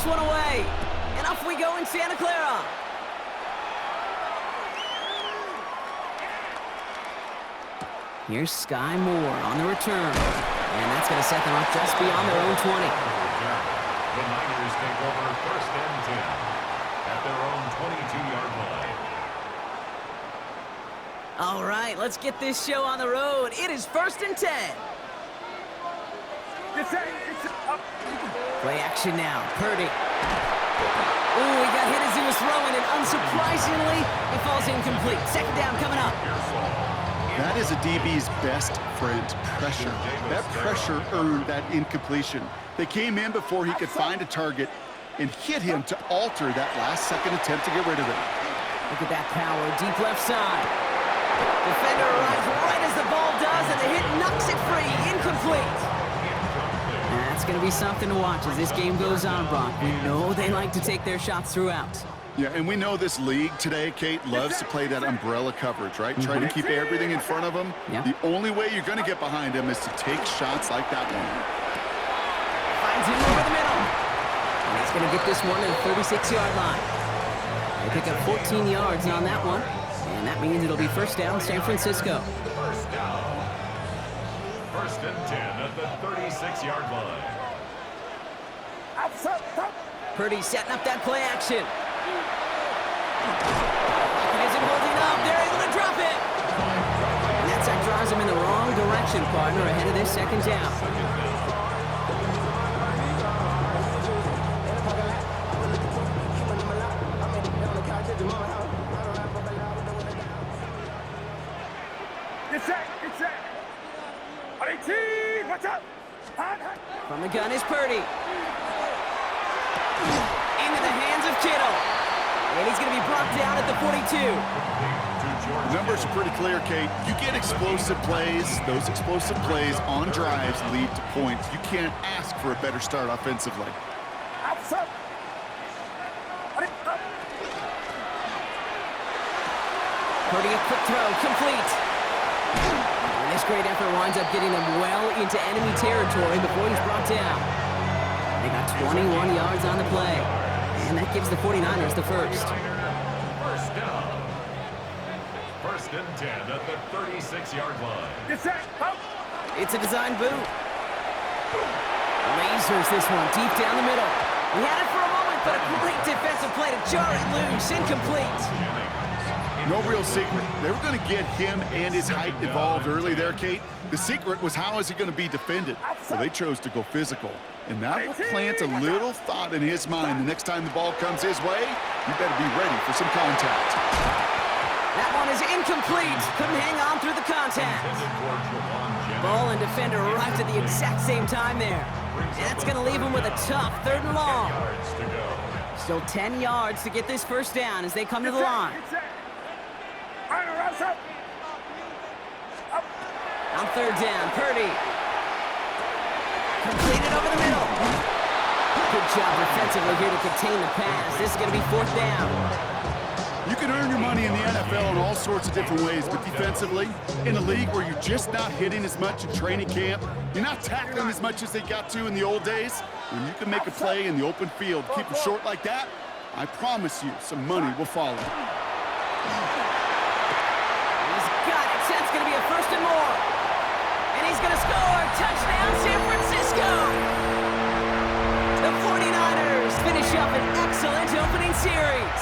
this one away. And off we go in Santa Clara. Here's Sky Moore on the return. And that's going to set them up just beyond their own 20. The Niners take over 1st and 10 at their own 22-yard line. All right, let's get this show on the road. It is 1st and 10. Play action now. Purdy. Ooh, he got hit as he was throwing, and unsurprisingly, it falls incomplete. 2nd down coming up. That is a DB's best friend, pressure. That pressure earned that incompletion. They came in before he could find a target and hit him to alter that last-second attempt to get rid of it. Look at that power, deep left side. Defender arrives right as the ball does, and the hit knocks it free. Incomplete. That's going to be something to watch as this game goes on, Brock. We know they like to take their shots throughout. Yeah, and we know this league today, Kate, loves to play that umbrella coverage, right? Try to keep everything in front of them. Yep. The only way you're going to get behind them is to take shots like that one. Finds him over the middle. And he's going to get this one to the 36-yard line. They pick up 14 yards on that one. And that means it'll be 1st down, San Francisco. 1st down. 1st and 10 at the 36-yard line. Purdy setting up that play action. He isn't holding up. They're able to drop it. And that sack draws him in the wrong direction, partner, ahead of this 2nd down. From the gun is Purdy. Into the hands of Kittle. And he's going to be brought down at the 42. The numbers are pretty clear, Kate. You get explosive plays. Those explosive plays on drives lead to points. You can't ask for a better start offensively. Purdy, a quick throw, complete. And this great effort winds up getting them well into enemy territory before he's brought down. They got 21 yards on the play. And that gives the 49ers the first. 1st down. 1st and 10 at the 36-yard line. It's a design boot. Lasers this one deep down the middle. He had it for a moment, but a great defensive play to jar it loose. Incomplete. No real secret. They were going to get him and his height involved early there, Kate. The secret was how is he going to be defended? So they chose to go physical. And that will plant a little thought in his mind. The next time the ball comes his way, you better be ready for some contact. That one is incomplete. Couldn't hang on through the contact. Ball and defender arrived at the exact same time there. And that's going to leave him with a tough 3rd and long. Still 10 yards to get this 1st down as they come to the line. On 3rd down, Purdy. Completed over the middle. Good job defensively here to contain the pass. This is going to be 4th down. You can earn your money in the NFL in all sorts of different ways, but defensively, in a league where you're just not hitting as much in training camp, you're not tackling as much as they got to in the old days, when you can make a play in the open field, keep it short like that, I promise you some money will follow. He's got it. That's going to be a 1st and more. And he's going to score. Touchdown, San Francisco. The 49ers finish up an excellent opening series.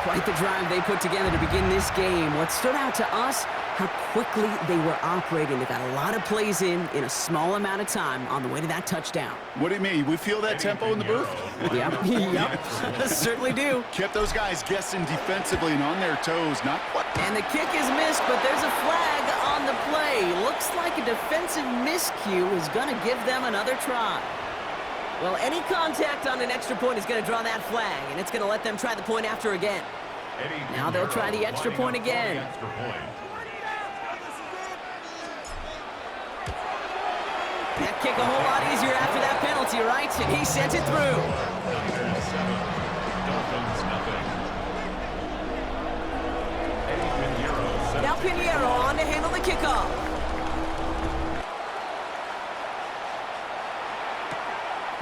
Quite the drive they put together to begin this game. What stood out to us, how quickly they were operating. They got a lot of plays in a small amount of time on the way to that touchdown. What do you mean? We feel that tempo in the booth? Yep, yep, certainly do. Kept those guys guessing defensively and on their toes. Not what. And the kick is missed, but there's a flag on the play. Looks like a defensive miscue is going to give them another try. Well, any contact on an extra point is going to draw that flag, and it's going to let them try the point after again. Now they'll try the extra point again. That kick a whole lot easier after that penalty, right? And he sent it through. Now Pinheiro on to handle the kickoff.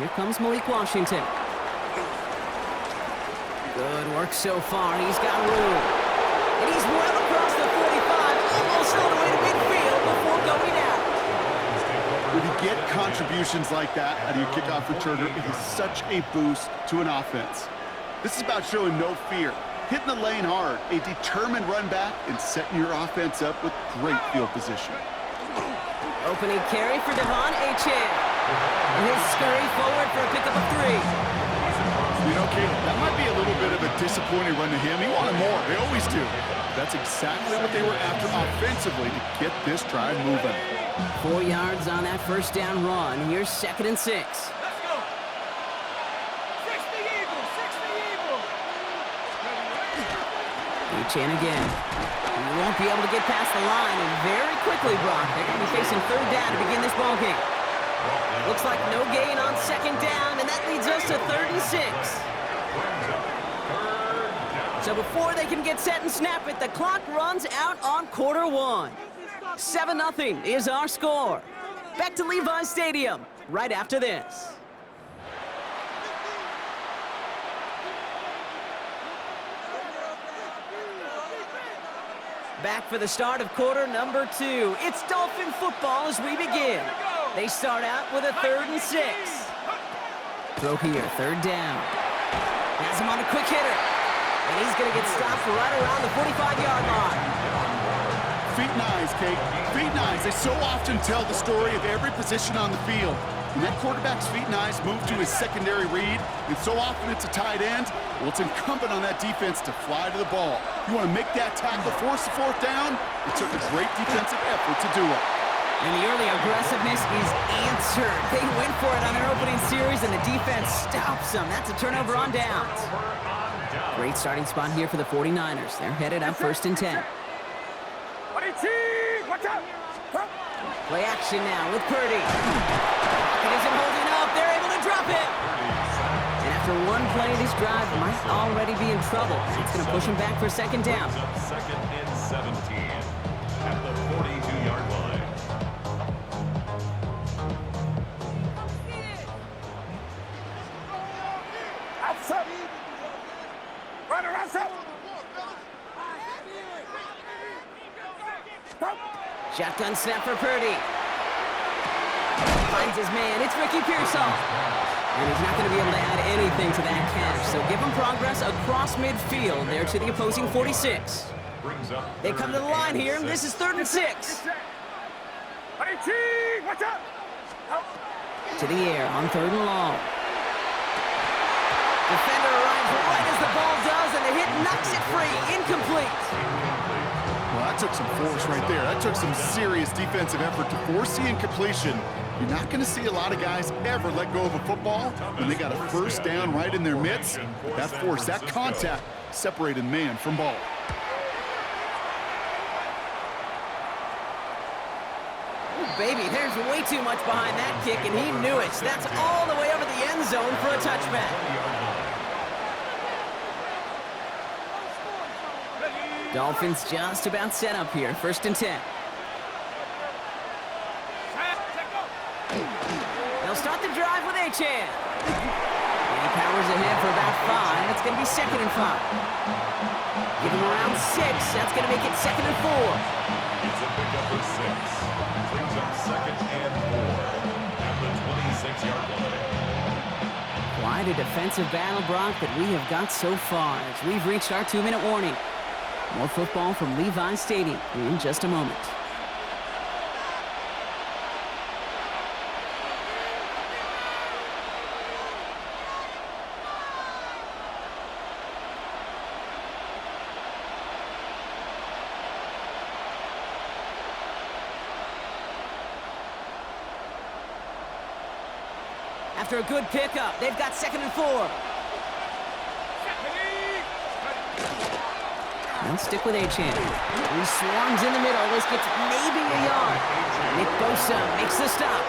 Here comes Malik Washington. Good work so far. He's got room. And he's well across the 45, almost all the way to midfield before going out. When you get contributions like that out of your kickoff returner, it is such a boost to an offense. This is about showing no fear, hitting the lane hard, a determined run back, and setting your offense up with great field position. Opening carry for Devon Achane. And his scurry forward for a pickup of 3. You know, Kate, that might be a little bit of a disappointing run to him. He wanted more. They always do. That's exactly what they were after offensively to get this drive moving. 4 yards on that first down run. Here's 2nd and 6. Let's go. 60 Eagles, 60 Eagles. Achane again. He won't be able to get past the line, and very quickly, Brock, they're going to be facing 3rd down to begin this ball game. Looks like no gain on 2nd down, and that leads us to 3rd and 6. So before they can get set and snap it, the clock runs out on quarter 1. 7-0 is our score. Back to Levi Stadium right after this. Back for the start of quarter number 2. It's Dolphin football as we begin. They start out with a 3rd and 6. Throw here, 3rd down. Has him on a quick hitter. And he's going to get stopped right around the 45-yard line. Feet and eyes, Kate. Feet and eyes. They so often tell the story of every position on the field. When that quarterback's feet and eyes move to his secondary read, and so often it's a tight end, well, it's incumbent on that defense to fly to the ball. You want to make that tackle, force the 4th down. It took a great defensive effort to do it. And the early aggressiveness is answered. They went for it on their opening series, and the defense stops them. That's a turnover on downs. Great starting spot here for the 49ers. They're headed up 1st and 10. Watch out. Play action now with Purdy. It isn't holding up. They're able to drop it. And after one play, this drive might already be in trouble. It's going to push him back for 2nd down. 2nd and 17 at the 42-yard line. Outside. Run around, outside. Shotgun snap for Purdy. Finds his man. It's Ricky Pearsall. And he's not going to be able to add anything to that catch. So give him progress across midfield there to the opposing 46. They come to the line here. This is 3rd and 6. Watch out. To the air on 3rd and long. Defender arrives right as the ball does, and the hit knocks it free. Incomplete. Well, that took some force right there. That took some serious defensive effort to force the incompletion. You're not going to see a lot of guys ever let go of a football when they got a 1st down right in their midst. But that force, that contact, separated man from ball. Ooh, baby, there's way too much behind that kick, and he knew it. That's all the way over the end zone for a touchback. Dolphins just about set up here. 1st and 10. They'll start the drive with Achane. And he powers ahead for about 5. That's going to be 2nd and 5. Give him around 6. That's going to make it 2nd and 4. It's a pickup of 6. Brings up 2nd and 4 at the 26-yard line. Quite a defensive battle, Brock, that we have got so far as we've reached our 2-minute warning. More football from Levi Stadium in just a moment. After a good pickup, they've got 2nd and 4. They'll stick with Achane. He swarms in the middle. This gets maybe a yard. Nick Bosa makes the stop.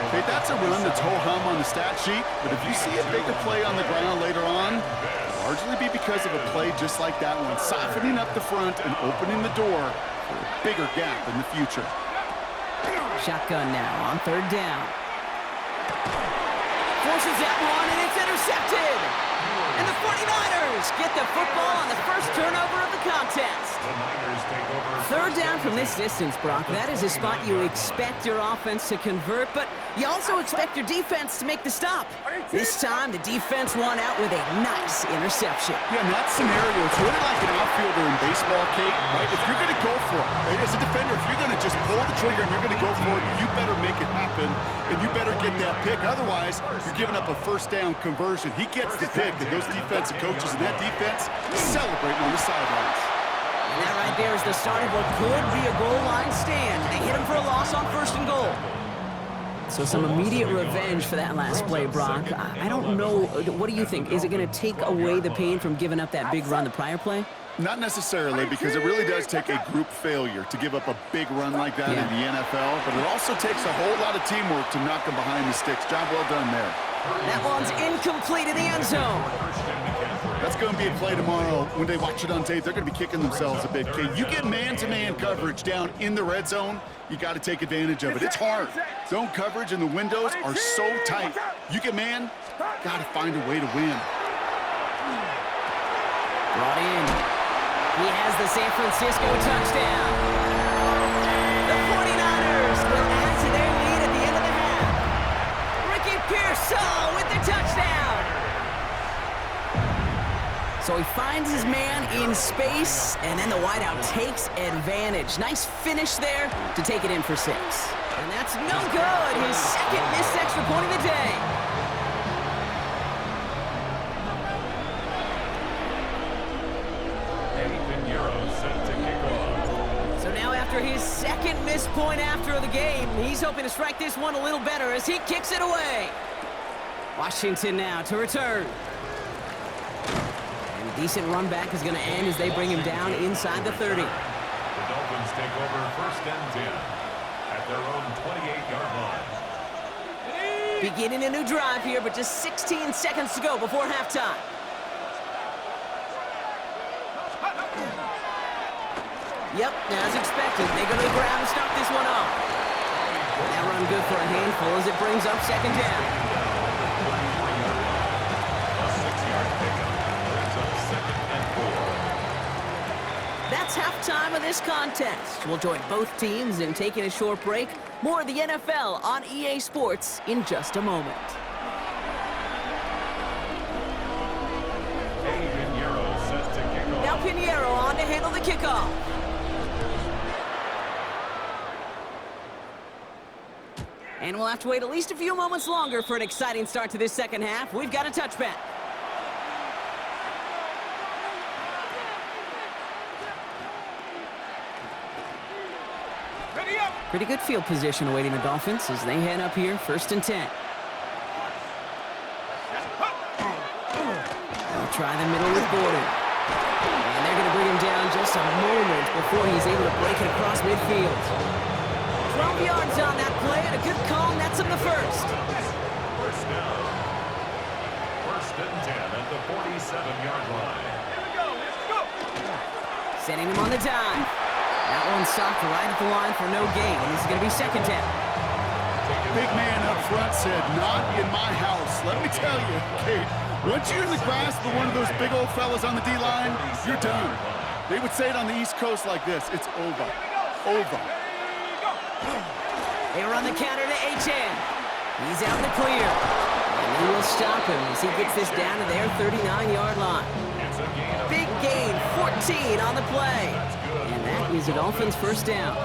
Okay, that's a run that's ho-hum on the stat sheet, but if you see a bigger play on the ground later on, it'll largely be because of a play just like that one, softening up the front and opening the door for a bigger gap in the future. Shotgun now on 3rd down. Forces that one, and it's intercepted. And the 49ers get the football on the first turnover of the contest. The Niners take over. Third down from this distance, Brock. That is a spot you expect your offense to convert, but you also expect your defense to make the stop. This time, the defense won out with a nice interception. Yeah, in that scenario, it's really like an outfielder in baseball, Kate, right? If you're going to go for it, right? As a defender, if you're going to just pull the trigger and you're going to go for it, you better make it happen, and you better get that pick. Otherwise, you're giving up a first down conversion. He gets the pick, and those defensive coaches and that defense celebrating on the sidelines. And that right there is the start of what could be a goal line stand. They hit him for a loss on 1st and goal. So some immediate revenge for that last play, Brock. I don't know. What do you think? Is it going to take away the pain from giving up that big run the prior play? Not necessarily, because it really does take a group failure to give up a big run like that in the NFL, but it also takes a whole lot of teamwork to knock them behind the sticks. Job well done there. That one's incomplete in the end zone. That's going to be a play tomorrow. When they watch it on tape, they're going to be kicking themselves a bit. Okay, you get man-to-man coverage down in the red zone, you got to take advantage of it. It's hard. Zone coverage and the windows are so tight. You get man, got to find a way to win. Brought in. He has the San Francisco touchdown. The 49ers will add to their lead at the end of the half. Ricky Pearsall with the touchdown. So he finds his man in space, and then the wideout takes advantage. Nice finish there to take it in for 6. And that's no good. His second missed extra point of the day. So now after his second missed point after the game, he's hoping to strike this one a little better as he kicks it away. Washington now to return. And a decent run back is going to end as they bring him down inside the 30. The Dolphins take over 1st and 10 at their own 28-yard line. Beginning a new drive here, but just 16 seconds to go before halftime. Yep, as expected, they go to the ground and start this one off. That run good for a handful as it brings up 2nd down. A 6-yard pickup brings up 2nd and 4. That's halftime of this contest. We'll join both teams in taking a short break. More of the NFL on EA Sports in just a moment. Pinheiro set to kick off. Now Pinheiro on to handle the kickoff. And we'll have to wait at least a few moments longer for an exciting start to this second half. We've got a touchback. Ready up. Pretty good field position awaiting the Dolphins as they head up here, 1st and 10. They'll try the middle with Gordon. And they're going to bring him down just a moment before he's able to break it across midfield. 12 yards on that play, and a good call nets him the first. First down. 1st and 10 at the 47-yard line. Here we go. Let's go. Sending him on the dive. That one socked right at the line for no gain. This is going to be 2nd down. Big man up front said, not in my house. Let me tell you, Kate, once you're in the grasp of one of those big old fellas on the D-line, you're done. They would say it on the East Coast like this, it's over. Over. They run the counter to H.N. He's out in the clear. And they will stop him as he gets this down to their 39-yard line. Big gain, 14 on the play. And that is the Dolphins' 1st down.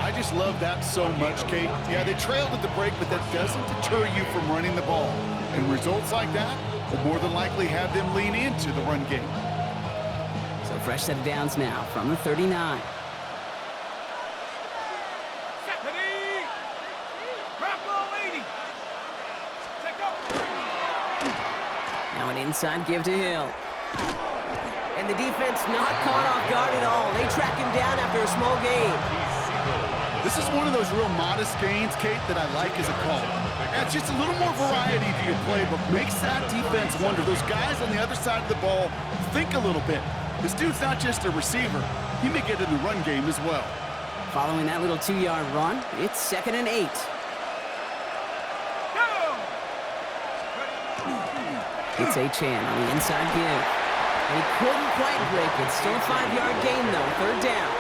I just love that so much, Kate. Yeah, they trailed at the break, but that doesn't deter you from running the ball. And results like that will more than likely have them lean into the run game. So fresh set of downs now from the 39. Now an inside give to Hill. And the defense not caught off guard at all. They track him down after a small gain. This is one of those real modest gains, Kate, that I like as a call. It's just a little more variety to your playbook. Makes that defense wonder. Those guys on the other side of the ball think a little bit. This dude's not just a receiver. He may get in the run game as well. Following that little 2-yard run, it's 2nd and 8. It's Chan on the inside give. He couldn't quite break it. Still a 5-yard gain, though. Third down.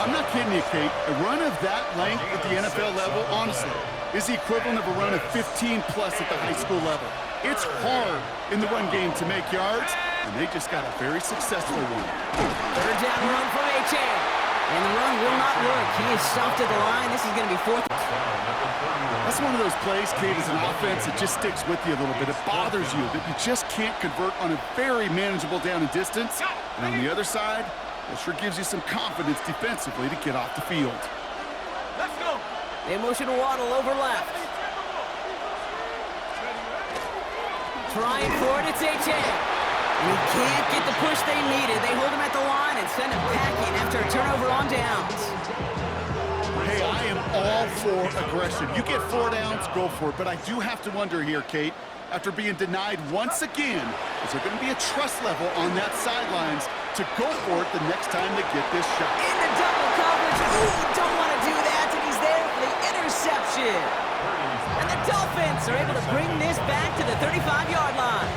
I'm not kidding you, Kate. A run of that length at the NFL level, honestly, is the equivalent of a run of 15-plus at the high school level. It's hard in the run game to make yards, and they just got a very successful one. Third down run from Chan. And the run will not work. He is stuffed at the line. This is going to be fourth. That's one of those plays, Kate, as an offense that just sticks with you a little bit. It bothers you that you just can't convert on a very manageable down and distance. And on the other side, it sure gives you some confidence defensively to get off the field. Let's go. They motion to Waddle over left. Trying for it, it's Chan. And he can't get the push they needed. They hold him at the line and send him packing after a turnover on downs. Hey, I am all for aggression. You get 4 downs, go for it. But I do have to wonder here, Kate, after being denied once again, is there going to be a trust level on that sidelines to go for it the next time they get this shot? Into double coverage. Ooh, you don't want to do that, and he's there for the interception. And the Dolphins are able to bring this back to the 35-yard line.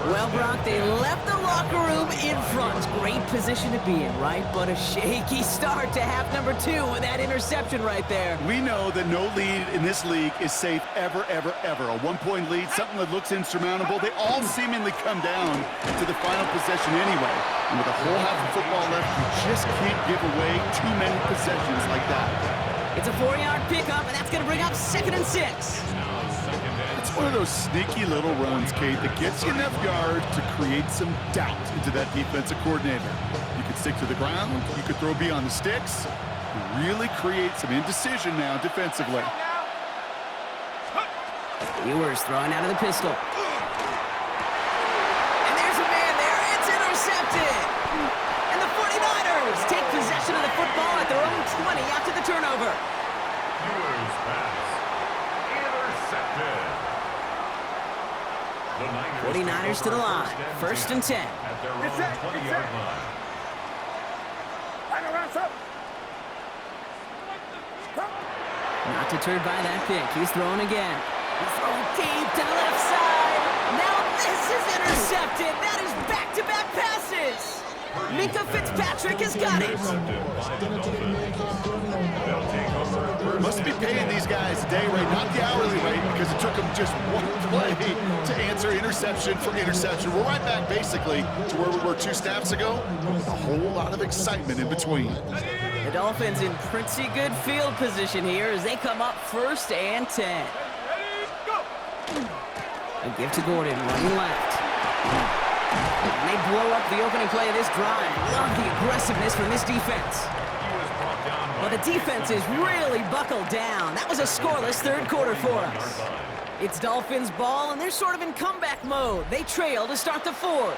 Well, Brock, they left the locker room in front. Great position to be in, right? But a shaky start to half number 2 with that interception right there. We know that no lead in this league is safe ever, ever, ever. A 1-point lead, something that looks insurmountable. They all seemingly come down to the final possession anyway. And with a whole half of football left, you just can't give away too many possessions like that. It's a 4-yard pickup, and that's going to bring up 2nd and 6. It's one of those sneaky little runs, Kate, that gets you enough yards to create some doubt into that defensive coordinator. You could stick to the ground, you could throw beyond the sticks, and really create some indecision now defensively. Ewers throwing out of the pistol. And there's a man there. It's intercepted. And the 49ers take possession of the football at their own 20 after the turnover. Ewers pass. Intercepted. 49ers to the line. 1st and 10. At their own 20-yard line. Not deterred by that pick. He's throwing again. He's throwing deep to the left side. Now this is intercepted. That is back-to-back passes. Minka Fitzpatrick has got it. Must be paying these guys a day rate, not the hourly rate, because it took them just one play to answer interception for interception. We're right back, basically, to where we were 2 snaps ago. A whole lot of excitement in between. The Dolphins in pretty good field position here as they come up 1st and 10. A give to Gordon, running left. And they blow up the opening play of this drive. Love the aggressiveness from this defense. But the defense is really buckled down. That was a scoreless 3rd quarter for us. It's Dolphins ball, and they're sort of in comeback mode. They trail to start the 4th.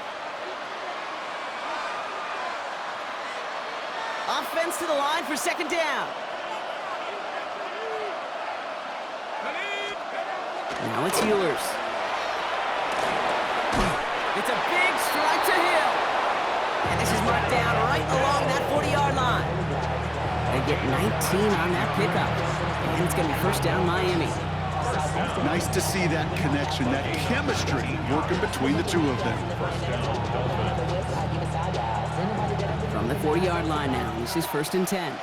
Offense to the line for 2nd down. Now it's Ewers. It's a big strike to Hill. And this is marked down right along that 40-yard line. They get 19 on that pickup. And it's going to be 1st down Miami. Nice to see that connection, that chemistry working between the 2 of them. From the 40-yard line now, this is 1st and 10.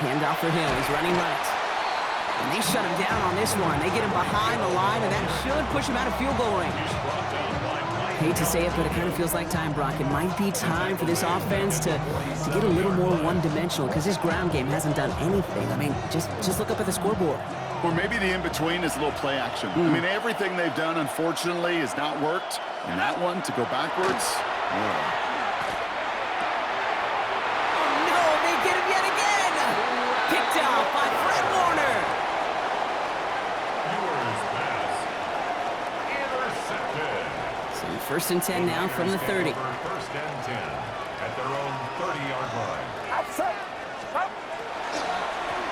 Handoff for Hill, he's running right. And they shut him down on this one. They get him behind the line, and that should push him out of field goal range. Hate to say it, but it kind of feels like time, Brock. It might be time for this offense to get a little more one-dimensional, because this ground game hasn't done anything. I mean, just look up at the scoreboard. Or maybe the in-between is a little play action. I mean, everything they've done, unfortunately, has not worked. And that one, to go backwards, yeah. Oh, no, they get him yet again! Picked out by Fred Warner. Ewers pass. Intercepted. So 1st and 10 now from the 30. 1st and 10 at their own 30-yard line.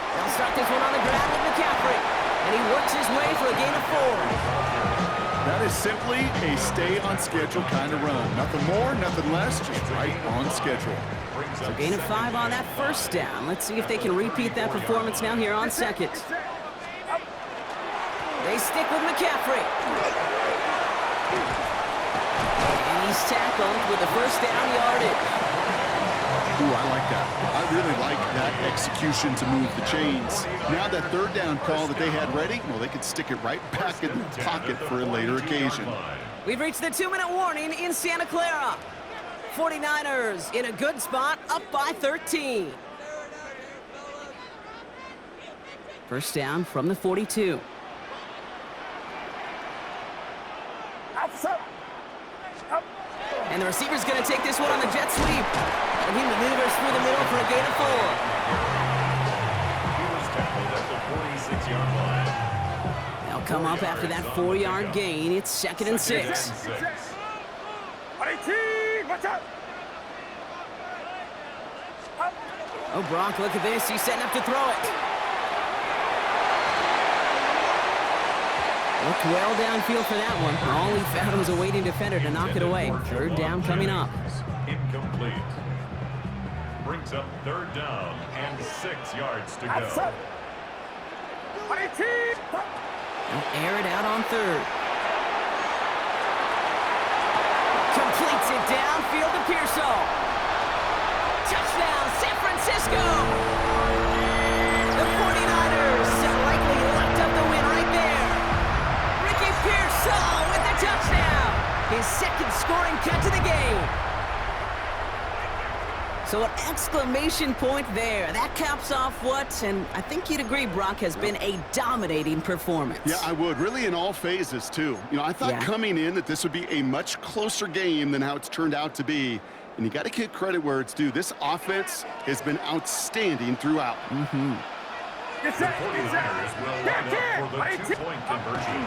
They'll start this one on the ground with McCaffrey. And he works his way for a gain of 4. That is simply a stay-on-schedule kind of run. Nothing more, nothing less, just right on schedule. So gain of 5 on that first down. Let's see if they can repeat that performance now here on second. They stick with McCaffrey. And he's tackled with the first down yardage. Ooh, I like that. I really like that execution to move the chains. Now that third down call that they had ready, well, they could stick it right back in the pocket for a later occasion. We've reached the 2-minute warning in Santa Clara. 49ers in a good spot, up by 13. First down from the 42. And the receiver's going to take this one on the jet sweep. And he maneuvers through the middle for a gain of 4. He was tackled at the 46-yard line. They'll come up after that 4-yard gain. It's second and 6. Oh, Brock, look at this. He's setting up to throw it. Looked well downfield for that one. All he found was a waiting defender to knock it away. Third down coming up. Incomplete. Brings up third down and 6 yards to go. They'll air it out on third. Completes it downfield to Pearsall. Touchdown, San Francisco! The 49ers likely locked up the win right there. Ricky Pearsall with the touchdown. His second scoring cut to the game. So an exclamation point there. That caps off what, and I think you'd agree, Brock, has been a dominating performance. Yeah, I would. Really in all phases, too. You know, I thought coming in that this would be a much closer game than how it's turned out to be. And you got to give credit where it's due. This offense has been outstanding throughout. The 49ers will line up for the 2-point conversion.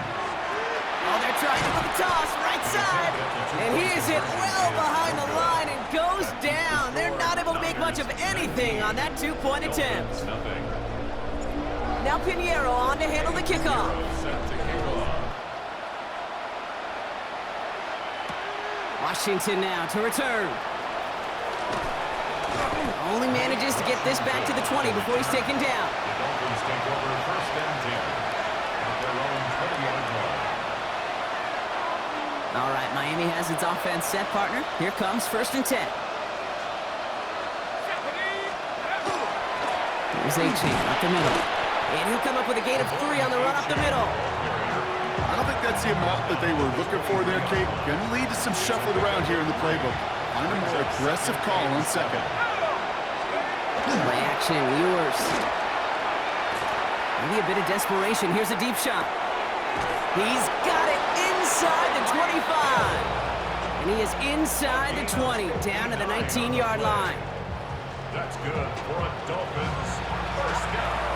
Oh, they're trying to put the toss right side. And he is hit well behind the line and goes down. They're not able to make much of anything on that 2-point attempt. Now Pinheiro on to handle the kickoff. Set to kick off. Washington now to return. Only manages to get this back to the 20 before he's taken down. The Dolphins take over first and 10 at their own 20-yard line. All right, Miami has its offense set, partner. Here comes first and 10. Here's Achane up the middle. And he'll come up with a gain of 3 on the run up the middle. I don't think that's the amount that they were looking for there, Kate. Going to lead to some shuffling around here in the playbook. Find a more aggressive call on second. Play action, Ewers. Maybe a bit of desperation. Here's a deep shot. He's got it inside the 25. And he is inside the 20, down to the 19-yard line. That's good for a Dolphins first down.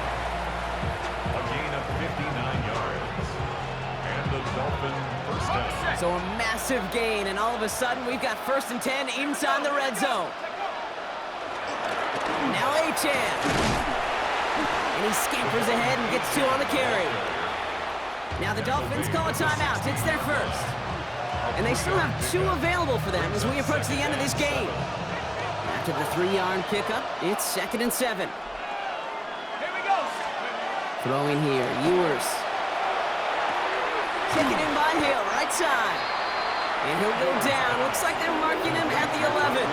A gain of 59 yards. And the Dolphins first down. So a massive gain, and all of a sudden we've got first and 10 inside the red zone. Now Achane. And he scampers ahead and gets 2 on the carry. Now the Dolphins call a timeout. It's their first. And they still have 2 available for them as we approach the end of this game. After the 3-yard pickup, it's second and 7. Here we go. Throwing here, Ewers. Taken in by Hill, right side. And he'll go down. Looks like they're marking him at the 11.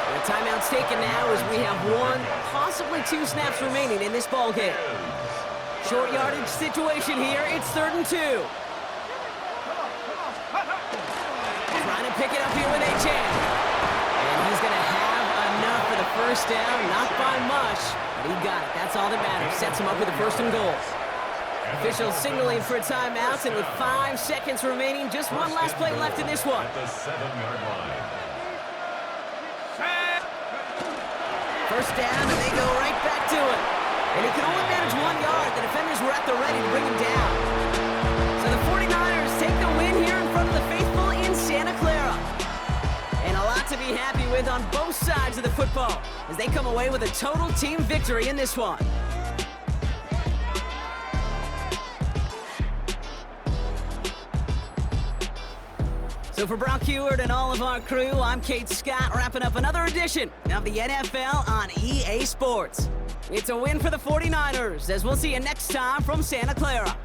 The timeout's taken now as we have 1, possibly 2 snaps remaining in this ball game. Short yardage situation here. It's third and 2. Trying to pick it up here with Achane. And he's going to have enough for the first down. Not by much, but he got it. That's all that matters. Sets him up with a first and goal. Officials signaling for a timeout, and with 5 seconds remaining, just one last play left in this one. At the 7-yard line. First down, and they go right back to it. And he can only manage 1 yard. The defenders were at the ready to bring him down. So the 49ers take the win here in front of the faithful in Santa Clara. And a lot to be happy with on both sides of the football as they come away with a total team victory in this one. So for Brock Heward and all of our crew, I'm Kate Scott, wrapping up another edition of the NFL on EA Sports. It's a win for the 49ers, as we'll see you next time from Santa Clara.